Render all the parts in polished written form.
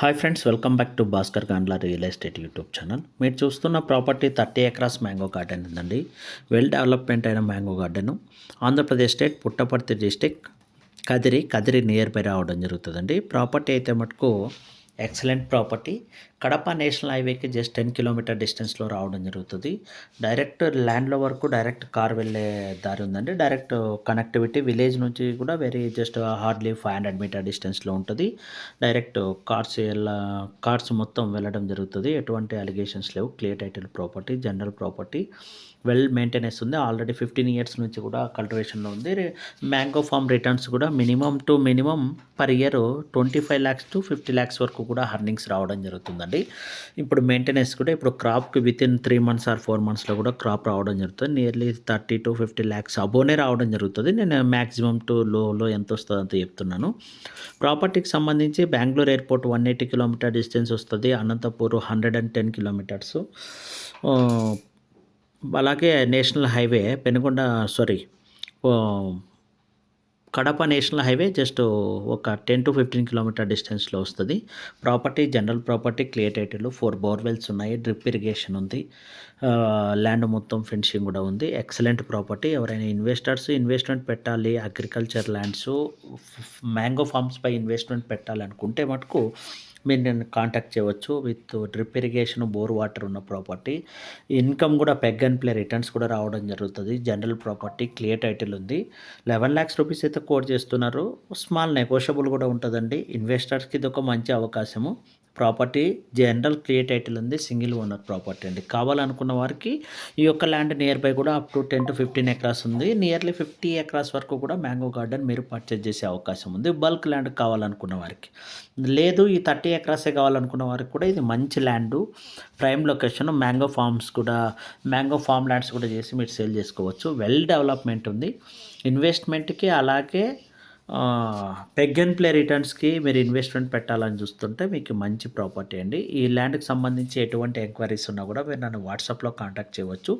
Hi friends, welcome back to Bhaskar Gandla real estate YouTube channel. మీరు చూస్తున్న property 30 acres mango garden ఉందండి. Well development అయిన mango garden. Andhra Pradesh state Puttaparthi district Kadiri near by రావడం జరుగుతుందండి. Property అయితే మటుకు ఎక్సలెంట్ ప్రాపర్టీ. కడప నేషనల్ హైవేకి జస్ట్ 10 కిలోమీటర్ డిస్టెన్స్లో రావడం జరుగుతుంది. డైరెక్ట్ ల్యాండ్లో వరకు డైరెక్ట్ కార్ వెళ్ళే దారి ఉందండి. డైరెక్ట్ కనెక్టివిటీ విలేజ్ నుంచి కూడా జస్ట్ హార్డ్లీ 500 మీటర్ డిస్టెన్స్లో ఉంటుంది. డైరెక్ట్ కార్స్ మొత్తం వెళ్ళడం జరుగుతుంది. ఎటువంటి అలిగేషన్స్ లేవు. Clear title property, general property, well maintenance ఉంది. ఆల్రెడీ 15 ఇయర్స్ నుంచి కూడా కల్టివేషన్లో ఉంది. మ్యాంగో ఫామ్ రిటర్న్స్ కూడా minimum per year 25 lakhs to 50 lakhs వరకు కూడా అర్నింగ్స్ రావడం జరుగుతుందండి. ఇప్పుడు మెయింటెనెన్స్ కూడా ఇప్పుడు క్రాప్కి వితిన్ 3 months ఆర్ 4 monthsలో కూడా క్రాప్ రావడం జరుగుతుంది. నియర్లీ 30 to 50 lakhs అబోనే రావడం జరుగుతుంది. నేను మ్యాక్సిమం టు లోలో ఎంత వస్తుందో అంత చెప్తున్నాను. ప్రాపర్టీకి సంబంధించి బెంగళూరు ఎయిర్పోర్ట్ 180 కిలోమీటర్ డిస్టెన్స్ వస్తుంది. అనంతపూర్ 110 కిలోమీటర్స్. అలాగే national highway Kadapa national highway just ఒక 10 to 15 కిలోమీటర్ డిస్టెన్స్లో వస్తుంది. Property general property, clear title, 4 borewells ఉన్నాయి, డ్రిప్ ఇరిగేషన్ ఉంది, ల్యాండ్ మొత్తం ఫెన్సింగ్ కూడా ఉంది. Excellent property. ఎవరైనా ఇన్వెస్ట్మెంట్ పెట్టాలి, అగ్రికల్చర్ ల్యాండ్స్, మ్యాంగో ఫార్మ్స్పై ఇన్వెస్ట్మెంట్ పెట్టాలనుకుంటే మటుకు మీరు నేను కాంటాక్ట్ చేయవచ్చు. With drip irrigation, bore water ఉన్న ప్రాపర్టీ. ఇన్కమ్ కూడా పెగ్ అండ్ ప్లే రిటర్న్స్ కూడా రావడం జరుగుతుంది. జనరల్ ప్రాపర్టీ, క్లియర్ టైటిల్ ఉంది. 11 lakhs రూపీస్ అయితే కోట్ చేస్తున్నారు. స్మాల్ నెగోషియబుల్ కూడా ఉంటుందండి. ఇన్వెస్టర్స్కి ఇది ఒక మంచి అవకాశము. ప్రాపర్టీ జనరల్ క్లియర్ టైటిల్ ఉంది. సింగిల్ ఓనర్ ప్రాపర్టీ అండి. కావాలనుకున్న వారికి ఈ యొక్క ల్యాండ్ నియర్ బై కూడా అప్ టు 10 to 15 ఎకరాస్ ఉంది. నియర్లీ 50 ఎకరాస్ వరకు కూడా మ్యాంగో గార్డెన్ మీరు పర్చేజ్ చేసే అవకాశం ఉంది. బల్క్ ల్యాండ్ కావాలనుకున్న వారికి. లేదు, ఈ 30 ఎకరాసే కావాలనుకున్న వారికి కూడా ఇది మంచి land, prime location. Mango form lands కూడా చేసి మీరు సేల్ చేసుకోవచ్చు. వెల్ డెవలప్మెంట్ ఉంది. ఇన్వెస్ట్మెంట్కి అలాగే పెగ్ అండ్ ప్లే రిటర్న్స్కి మీరు ఇన్వెస్ట్మెంట్ పెట్టాలని చూస్తుంటే మీకు మంచి ప్రాపర్టీ అండి. ఈ ల్యాండ్కి సంబంధించి ఎటువంటి ఎంక్వైరీస్ ఉన్నా కూడా మీరు నన్ను వాట్సాప్లో కాంటాక్ట్ చేయవచ్చు.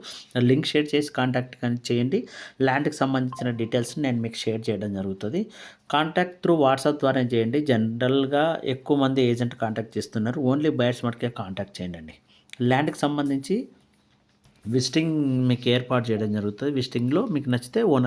లింక్ షేర్ చేసి కాంటాక్ట్ చేయండి. ల్యాండ్కి సంబంధించిన డీటెయిల్స్ నేను మీకు షేర్ చేయడం జరుగుతుంది. కాంటాక్ట్ త్రూ వాట్సాప్ ద్వారా చేయండి. జనరల్గా ఎక్కువ మంది ఏజెంట్ కాంటాక్ట్ చేస్తున్నారు. ఓన్లీ బయర్స్ మటుకే కాంటాక్ట్ చేయండి. ల్యాండ్కి సంబంధించి విజిటింగ్ మీకు ఏర్పాటు చేయడం జరుగుతుంది. విజిటింగ్లో మీకు నచ్చితే ఓనర్